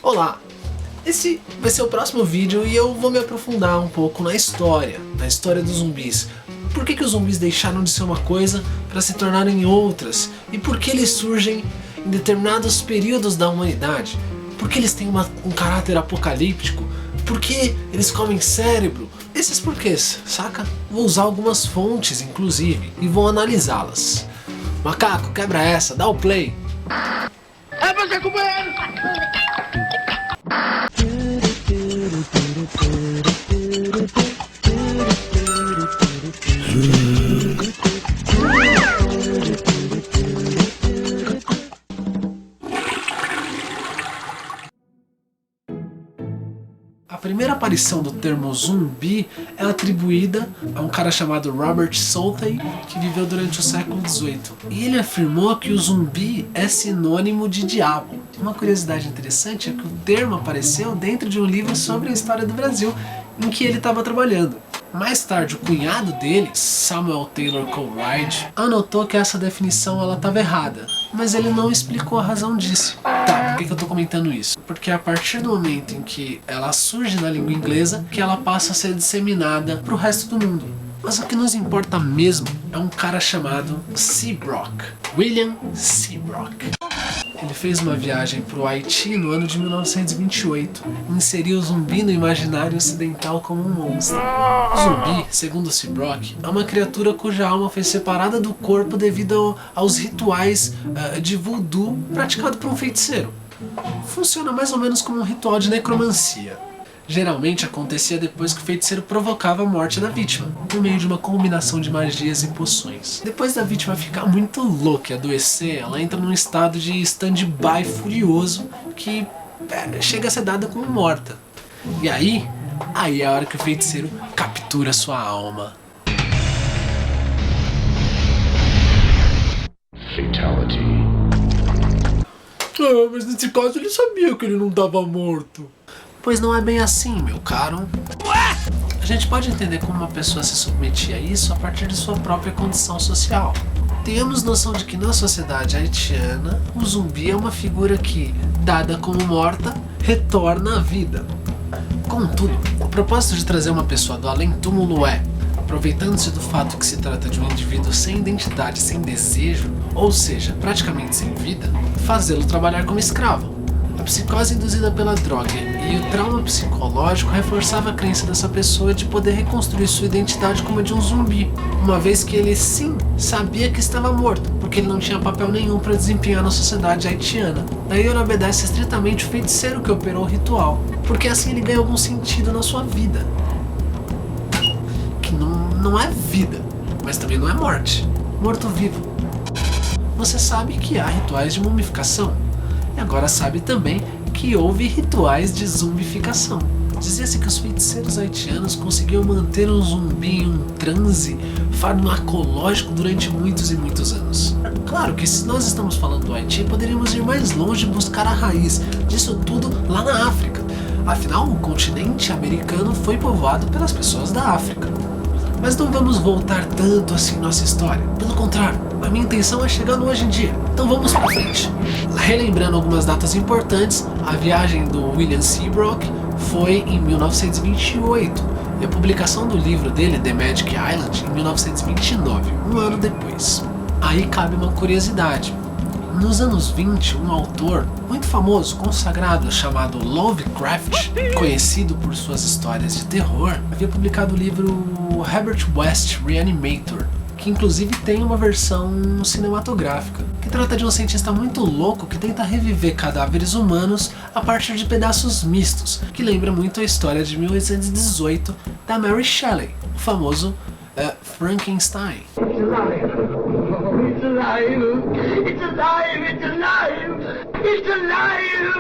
Olá! Esse vai ser o próximo vídeo e eu vou me aprofundar um pouco na história dos zumbis. Por que os zumbis deixaram de ser uma coisa para se tornarem outras? E por que eles surgem em determinados períodos da humanidade? Por que eles têm um caráter apocalíptico? Por que eles comem cérebro? Esses porquês, saca? Vou usar algumas fontes, inclusive, e vou analisá-las. Macaco, quebra essa, dá o play! É pra ser companheiro! A primeira aparição do termo zumbi é atribuída a um cara chamado Robert Southey, que viveu durante o século XVIII. E ele afirmou que o zumbi é sinônimo de diabo. Uma curiosidade interessante é que o termo apareceu dentro de um livro sobre a história do Brasil, em que ele estava trabalhando. Mais tarde, o cunhado dele, Samuel Taylor Coleridge, anotou que essa definição estava errada, mas ele não explicou a razão disso. Tá, por que eu tô comentando isso? Porque é a partir do momento em que ela surge na língua inglesa, que ela passa a ser disseminada para o resto do mundo. Mas o que nos importa mesmo é um cara chamado Seabrook, William Seabrook. Ele fez uma viagem para o Haiti no ano de 1928 e inseriu o zumbi no imaginário ocidental como um monstro. O zumbi, segundo Seabrook, é uma criatura cuja alma foi separada do corpo devido aos rituais de voodoo praticado por um feiticeiro. Funciona mais ou menos como um ritual de necromancia. Geralmente acontecia depois que o feiticeiro provocava a morte da vítima, por meio de uma combinação de magias e poções. Depois da vítima ficar muito louca e adoecer, ela entra num estado de stand-by furioso que chega a ser dada como morta. E aí é a hora que o feiticeiro captura sua alma. Fatality. Mas nesse caso ele sabia que ele não estava morto. Pois não é bem assim, meu caro. A gente pode entender como uma pessoa se submetia a isso a partir de sua própria condição social. Tenhamos noção de que na sociedade haitiana, o zumbi é uma figura que, dada como morta, retorna à vida. Contudo, o propósito de trazer uma pessoa do além-túmulo é, aproveitando-se do fato que se trata de um indivíduo sem identidade, sem desejo, ou seja, praticamente sem vida, fazê-lo trabalhar como escravo. A psicose induzida pela droga e o trauma psicológico reforçava a crença dessa pessoa de poder reconstruir sua identidade como a de um zumbi, uma vez que ele sim sabia que estava morto, porque ele não tinha papel nenhum para desempenhar na sociedade haitiana. Daí ele obedece estritamente o feiticeiro que operou o ritual, porque assim ele ganha algum sentido na sua vida. Que não é vida, mas também não é morte. Morto-vivo. Você sabe que há rituais de mumificação. E agora sabe também que houve rituais de zumbificação. Dizia-se que os feiticeiros haitianos conseguiam manter um zumbi em um transe farmacológico durante muitos e muitos anos. Claro que se nós estamos falando do Haiti, poderíamos ir mais longe e buscar a raiz disso tudo lá na África. Afinal, o continente americano foi povoado pelas pessoas da África. Mas não vamos voltar tanto assim nossa história. Pelo contrário, a minha intenção é chegar no hoje em dia. Então vamos pra frente. Relembrando algumas datas importantes, a viagem do William Seabrook foi em 1928 e a publicação do livro dele, The Magic Island, em 1929, um ano depois. Aí cabe uma curiosidade. Nos anos 20, um autor muito famoso, consagrado, chamado Lovecraft, conhecido por suas histórias de terror, havia publicado o livro Herbert West Reanimator, que inclusive tem uma versão cinematográfica, que trata de um cientista muito louco que tenta reviver cadáveres humanos a partir de pedaços mistos, que lembra muito a história de 1818 da Mary Shelley, o famoso Frankenstein. It's alive! It's alive! It's alive! It's alive!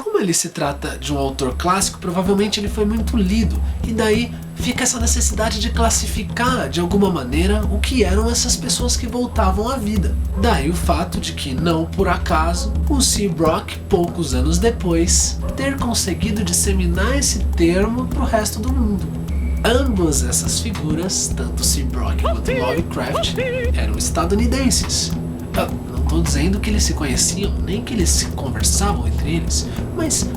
Como ele se trata de um autor clássico, provavelmente ele foi muito lido, e daí fica essa necessidade de classificar de alguma maneira o que eram essas pessoas que voltavam à vida. Daí o fato de que, não por acaso, o Seabrook, poucos anos depois, ter conseguido disseminar esse termo para o resto do mundo. Ambas essas figuras, tanto Seabrook quanto Lovecraft, eram estadunidenses. Não tô dizendo que eles se conheciam, nem que eles se conversavam entre eles, mas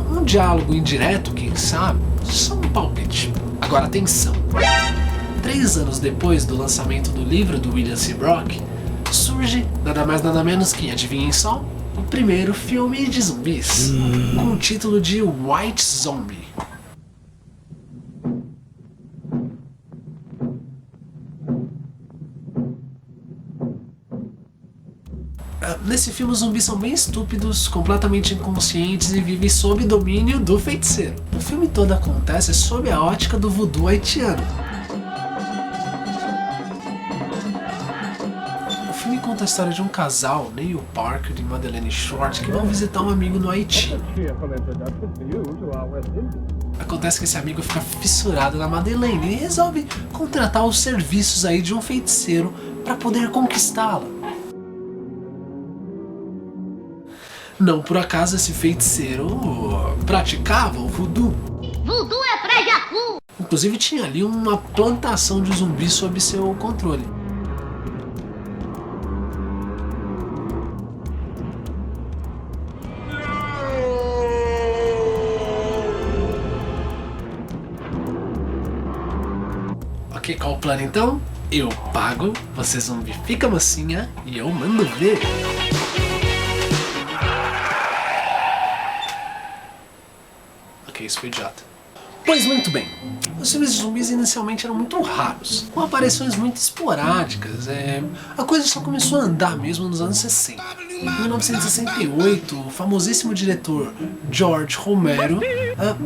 um diálogo indireto, quem sabe? Só um palpite. Agora atenção. 3 anos depois do lançamento do livro do William C. Brock, surge nada mais nada menos que, adivinhem só, o primeiro filme de zumbis, com o título de White Zombie. Nesse filme os zumbis são bem estúpidos, completamente inconscientes e vivem sob domínio do feiticeiro. O filme todo acontece sob a ótica do voodoo haitiano. O filme conta a história de um casal, Neil Parker e Madeleine Short, que vão visitar um amigo no Haiti. Acontece que esse amigo fica fissurado na Madeleine e resolve contratar os serviços aí de um feiticeiro para poder conquistá-la. Não por acaso esse feiticeiro praticava o voodoo. Voodoo é pra Jacu! Inclusive tinha ali uma plantação de zumbis sob seu controle. Ok, qual o plano então? Eu pago, você zumbifica a mocinha e eu mando ver. Ok, isso foi idiota. Pois muito bem, os filmes de zumbis inicialmente eram muito raros, com aparições muito esporádicas. A coisa só começou a andar mesmo nos anos 60. Em 1968, o famosíssimo diretor George Romero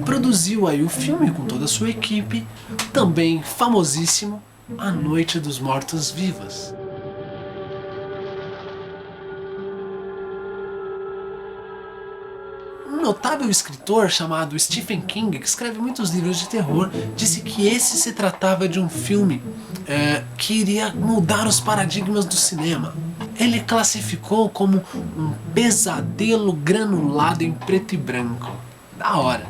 produziu aí o filme com toda a sua equipe, também famosíssimo, A Noite dos Mortos-Vivos. Um notável escritor chamado Stephen King, que escreve muitos livros de terror, disse que esse se tratava de um filme que iria mudar os paradigmas do cinema. Ele classificou como um pesadelo granulado em preto e branco. Da hora.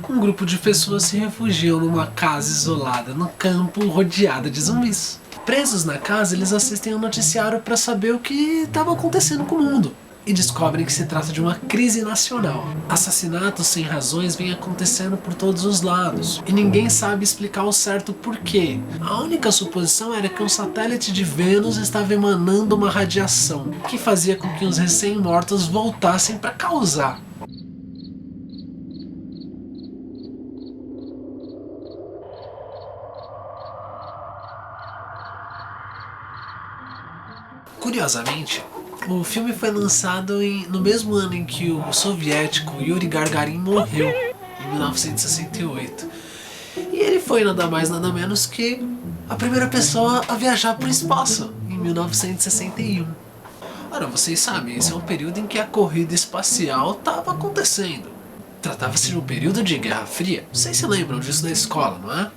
Um grupo de pessoas se refugiam numa casa isolada no campo, rodeada de zumbis. Presos na casa, eles assistem ao noticiário para saber o que estava acontecendo com o mundo. E descobrem que se trata de uma crise nacional. Assassinatos sem razões vêm acontecendo por todos os lados, e ninguém sabe explicar ao certo porquê. A única suposição era que um satélite de Vênus estava emanando uma radiação, que fazia com que os recém-mortos voltassem para causar. Curiosamente, o filme foi lançado no mesmo ano em que o soviético Yuri Gagarin morreu, em 1968. E ele foi nada mais nada menos que a primeira pessoa a viajar para o espaço, em 1961. Ora, vocês sabem, esse é um período em que a corrida espacial estava acontecendo. Tratava-se de um período de Guerra Fria. Vocês se lembram disso da escola, não é?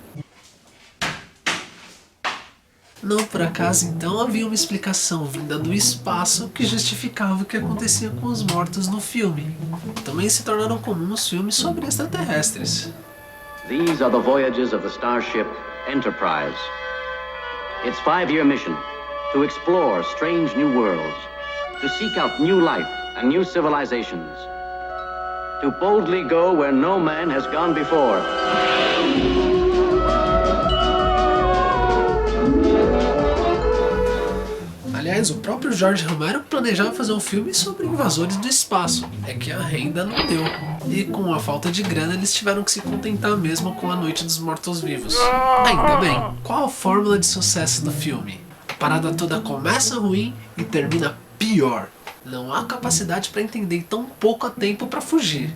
Não por acaso, então, havia uma explicação vinda do espaço que justificava o que acontecia com os mortos no filme. Também se tornaram comuns filmes sobre extraterrestres. These are the voyages of the starship Enterprise. Its 5-year mission, to explore strange new worlds, to seek out new life and new civilizations, to boldly go where no man has gone before. Aliás, o próprio George Romero planejava fazer um filme sobre invasores do espaço. É que a renda não deu. E com a falta de grana, eles tiveram que se contentar mesmo com A Noite dos Mortos-Vivos. Ainda bem, qual a fórmula de sucesso do filme? A parada toda começa ruim e termina pior. Não há capacidade para entender em tão pouco tempo para fugir.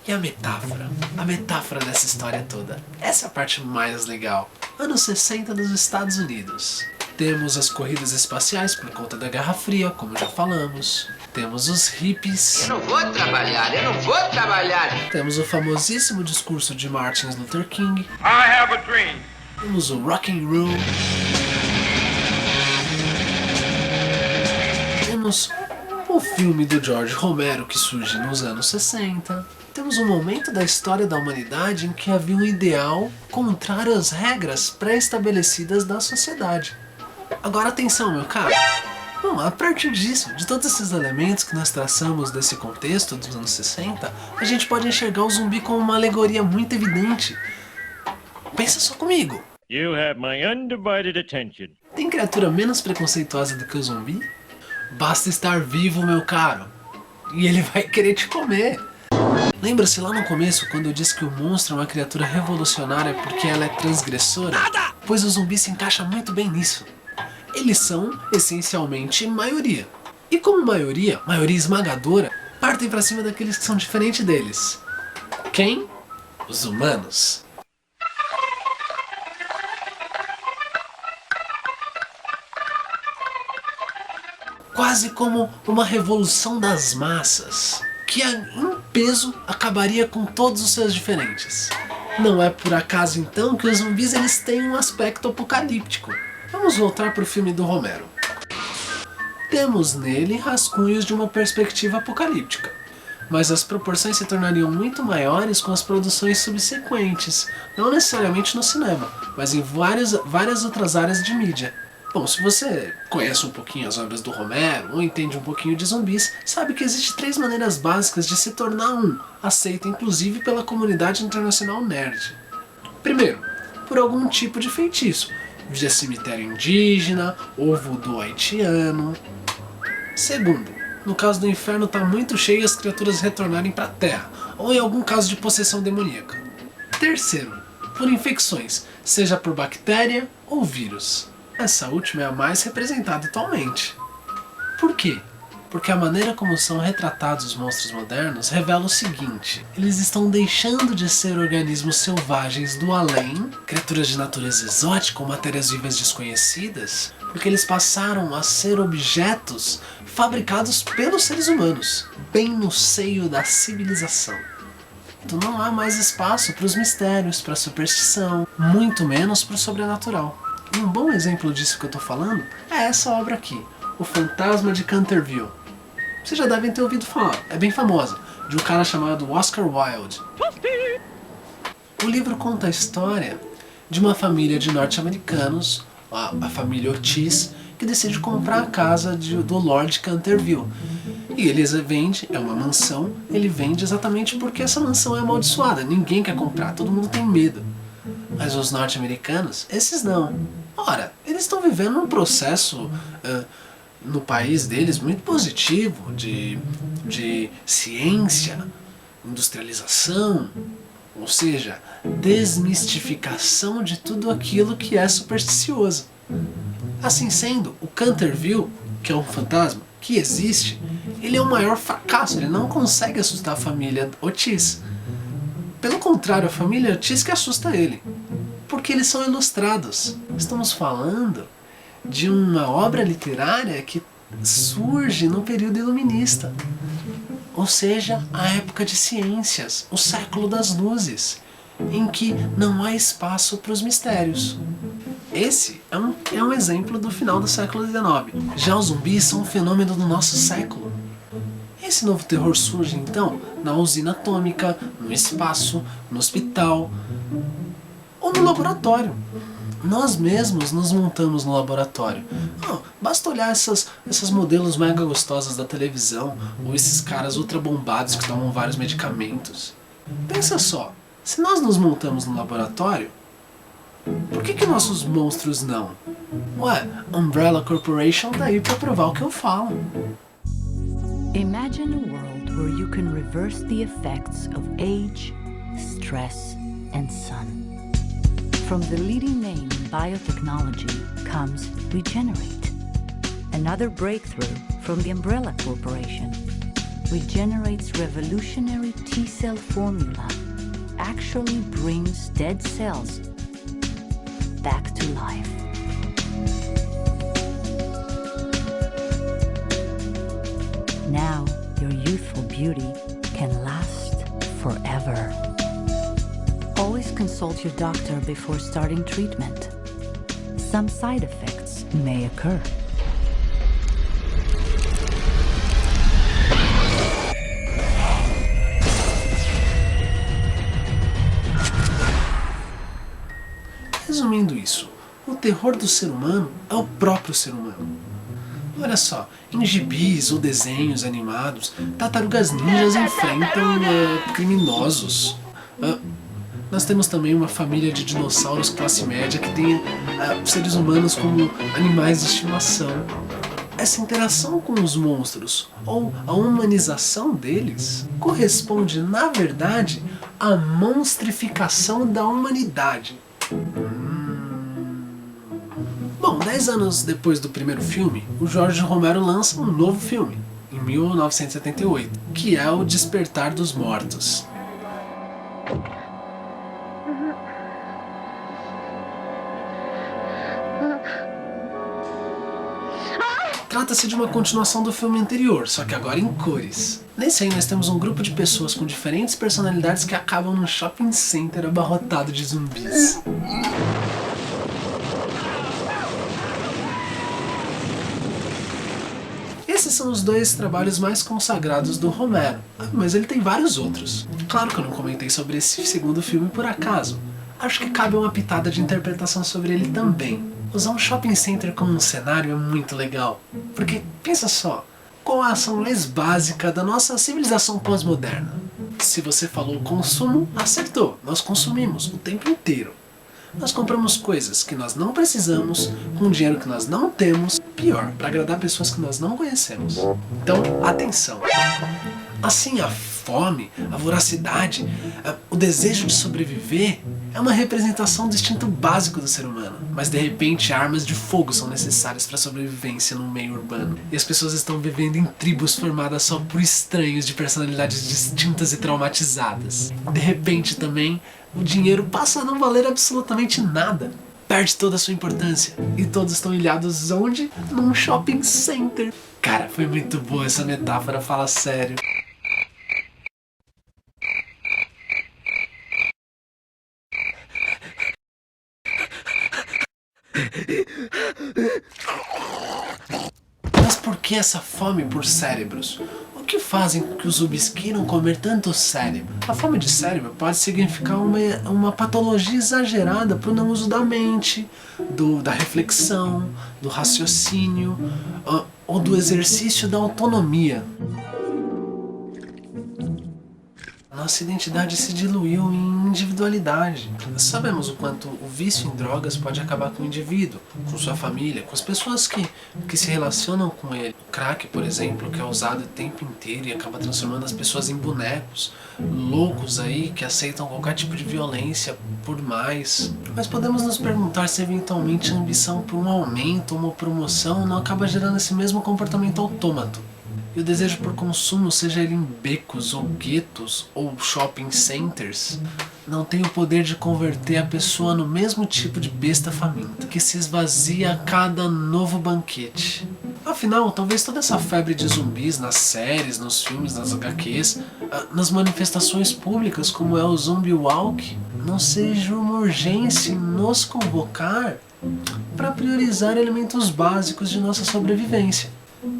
E a metáfora? A metáfora dessa história toda. Essa é a parte mais legal. Anos 60 nos Estados Unidos. Temos as corridas espaciais por conta da Guerra Fria, como já falamos. Temos os hippies. Eu não vou trabalhar, eu não vou trabalhar. Temos o famosíssimo discurso de Martin Luther King. I have a dream. Temos o rock and roll. Temos o filme do George Romero que surge nos anos 60. Temos um momento da história da humanidade em que havia um ideal contrário às regras pré-estabelecidas da sociedade. Agora atenção, meu caro. Bom, a partir disso, de todos esses elementos que nós traçamos desse contexto dos anos 60, a gente pode enxergar o zumbi como uma alegoria muito evidente. Pensa só comigo. You have my undivided attention. Tem criatura menos preconceituosa do que o zumbi? Basta estar vivo, meu caro, e ele vai querer te comer. Lembra-se lá no começo quando eu disse que o monstro é uma criatura revolucionária porque ela é transgressora? Pois o zumbi se encaixa muito bem nisso. Eles são, essencialmente, maioria. E como maioria esmagadora, partem pra cima daqueles que são diferentes deles. Quem? Os humanos. Quase como uma revolução das massas, que em peso acabaria com todos os seus diferentes. Não é por acaso então que os zumbis eles têm um aspecto apocalíptico. Vamos voltar para o filme do Romero. Temos nele rascunhos de uma perspectiva apocalíptica, mas as proporções se tornariam muito maiores com as produções subsequentes, não necessariamente no cinema, mas em várias outras áreas de mídia. Bom, se você conhece um pouquinho as obras do Romero ou entende um pouquinho de zumbis, sabe que existem 3 maneiras básicas de se tornar um, aceito inclusive pela comunidade internacional nerd. Primeiro, por algum tipo de feitiço, via cemitério indígena ou voodoo haitiano. Segundo, no caso do inferno tá muito cheio e as criaturas retornarem para a terra, ou em algum caso de possessão demoníaca. Terceiro, por infecções, seja por bactéria ou vírus. Essa última é a mais representada atualmente. Por quê? Porque a maneira como são retratados os monstros modernos revela o seguinte: eles estão deixando de ser organismos selvagens do além, criaturas de natureza exótica ou matérias-vivas desconhecidas, porque eles passaram a ser objetos fabricados pelos seres humanos, bem no seio da civilização. Então não há mais espaço para os mistérios, para a superstição, muito menos para o sobrenatural. E um bom exemplo disso que eu estou falando é essa obra aqui, O Fantasma de Canterville. Vocês já devem ter ouvido falar, é bem famosa, de um cara chamado Oscar Wilde. O livro conta a história de uma família de norte-americanos, a família Otis, que decide comprar a casa do Lord Canterville. E eles vendem, é uma mansão, ele vende exatamente porque essa mansão é amaldiçoada, ninguém quer comprar, todo mundo tem medo. Mas os norte-americanos, esses não. Ora, eles estão vivendo um processo no país deles muito positivo de ciência, industrialização, ou seja, desmistificação de tudo aquilo que é supersticioso. Assim sendo, o Canterville, que é um fantasma que existe, ele é o maior fracasso, ele não consegue assustar a família Otis. Pelo contrário, a família Otis que assusta ele, porque eles são ilustrados. Estamos falando de uma obra literária que surge no período iluminista, ou seja, a época de ciências, o século das luzes, em que não há espaço para os mistérios. Esse é um exemplo do final do século XIX. Já os zumbis são um fenômeno do nosso século. Esse novo terror surge então na usina atômica, no espaço, no hospital ou no laboratório. Nós mesmos nos montamos no laboratório. Basta olhar essas modelos mega gostosas da televisão ou esses caras ultra bombados que tomam vários medicamentos. Pensa só, se nós nos montamos no laboratório, por que nossos monstros não? Ué, Umbrella Corporation tá aí pra provar o que eu falo. Imagine a world where you can reverse the effects of age, stress, and sun. From the leading name in biotechnology comes Regenerate. Another breakthrough from the Umbrella Corporation. Regenerate's revolutionary T-cell formula actually brings dead cells back to life. Now, your youthful beauty can last forever. Always consult your doctor before starting treatment. Some side effects may occur. Resumindo isso, o terror do ser humano é o próprio ser humano. Olha só, em gibis ou desenhos animados, tartarugas ninjas enfrentam criminosos. Nós temos também uma família de dinossauros classe média que tem seres humanos como animais de estimação. Essa interação com os monstros, ou a humanização deles, corresponde, na verdade, à monstrificação da humanidade. Bom, 10 anos depois do primeiro filme, o Jorge Romero lança um novo filme, em 1978, que é O Despertar dos Mortos. Trata-se de uma continuação do filme anterior, só que agora em cores. Nesse aí nós temos um grupo de pessoas com diferentes personalidades que acabam num shopping center abarrotado de zumbis. Esses são os dois trabalhos mais consagrados do Romero, mas ele tem vários outros. Claro que eu não comentei sobre esse segundo filme por acaso. Acho que cabe uma pitada de interpretação sobre ele também. Usar um shopping center como um cenário é muito legal, porque pensa só, qual a ação mais básica da nossa civilização pós-moderna? Se você falou consumo, acertou, nós consumimos o tempo inteiro. Nós compramos coisas que nós não precisamos, com dinheiro que nós não temos, pior, para agradar pessoas que nós não conhecemos. Então, atenção! Assim, a fome, a voracidade, o desejo de sobreviver é uma representação do instinto básico do ser humano. Mas de repente armas de fogo são necessárias para a sobrevivência no meio urbano. E as pessoas estão vivendo em tribos formadas só por estranhos de personalidades distintas e traumatizadas. De repente também, o dinheiro passa a não valer absolutamente nada. Perde toda a sua importância. E todos estão ilhados onde? Num shopping center. Cara, foi muito boa essa metáfora, fala sério. Mas por que essa fome por cérebros? O que fazem com que os zumbis queiram comer tanto cérebro? A fome de cérebro pode significar uma patologia exagerada para o não uso da mente, da reflexão, do raciocínio ou do exercício da autonomia. Nossa identidade se diluiu em individualidade. Sabemos o quanto o vício em drogas pode acabar com o indivíduo, com sua família, com as pessoas que se relacionam com ele. O crack, por exemplo, que é usado o tempo inteiro e acaba transformando as pessoas em bonecos, loucos aí que aceitam qualquer tipo de violência por mais. Mas podemos nos perguntar se eventualmente a ambição por um aumento ou uma promoção não acaba gerando esse mesmo comportamento autômato. E o desejo por consumo, seja ele em becos ou guetos ou shopping centers, não tem o poder de converter a pessoa no mesmo tipo de besta faminta, que se esvazia a cada novo banquete. Afinal, talvez toda essa febre de zumbis nas séries, nos filmes, nas HQs, nas manifestações públicas como é o Zombie Walk, não seja uma urgência em nos convocar para priorizar elementos básicos de nossa sobrevivência.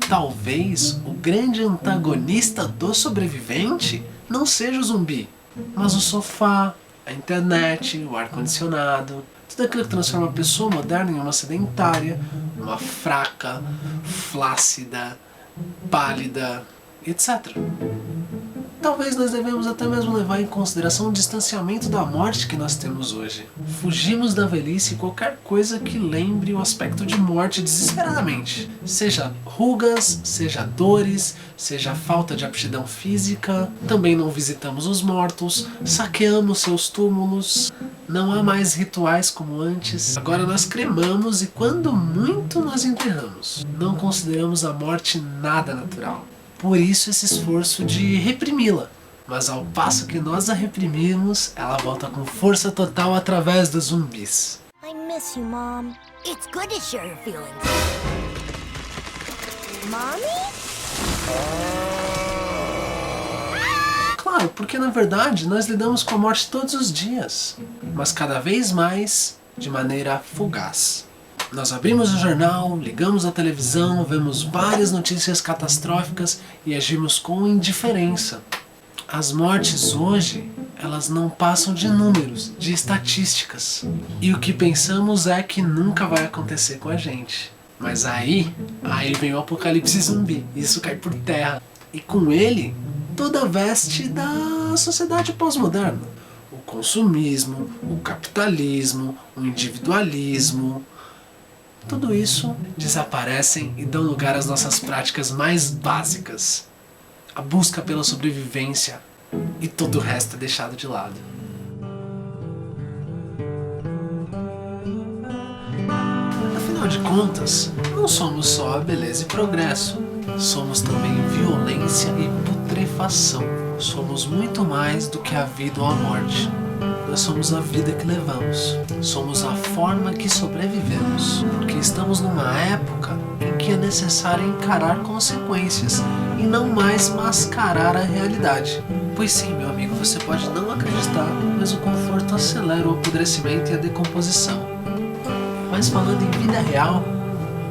Talvez o grande antagonista do sobrevivente não seja o zumbi, mas o sofá, a internet, o ar-condicionado, tudo aquilo que transforma a pessoa moderna em uma sedentária, uma fraca, flácida, pálida, etc. Talvez nós devemos até mesmo levar em consideração o distanciamento da morte que nós temos hoje. Fugimos da velhice e qualquer coisa que lembre o aspecto de morte desesperadamente. Seja rugas, seja dores, seja falta de aptidão física. Também não visitamos os mortos, saqueamos seus túmulos. Não há mais rituais como antes. Agora nós cremamos e quando muito nós enterramos. Não consideramos a morte nada natural. Por isso esse esforço de reprimi-la. Mas ao passo que nós a reprimimos, ela volta com força total através dos zumbis. I miss you, Mom. It's good to share your feelings. Mommy? Claro, porque na verdade nós lidamos com a morte todos os dias, mas cada vez mais de maneira fugaz. Nós abrimos o jornal, ligamos a televisão, vemos várias notícias catastróficas e agimos com indiferença. As mortes hoje, elas não passam de números, de estatísticas. E o que pensamos é que nunca vai acontecer com a gente. Mas aí vem o apocalipse zumbi, isso cai por terra. E com ele, toda a veste da sociedade pós-moderna. O consumismo, o capitalismo, o individualismo. Tudo isso desaparecem e dão lugar às nossas práticas mais básicas. A busca pela sobrevivência e todo o resto é deixado de lado. Afinal de contas, não somos só beleza e progresso. Somos também violência e putrefação. Somos muito mais do que a vida ou a morte. Nós somos a vida que levamos. Somos a forma que sobrevivemos. Porque estamos numa época em que é necessário encarar consequências e não mais mascarar a realidade. Pois sim, meu amigo, você pode não acreditar, mas o conforto acelera o apodrecimento e a decomposição. Mas falando em vida real,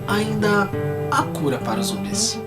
ainda há cura para os zumbis.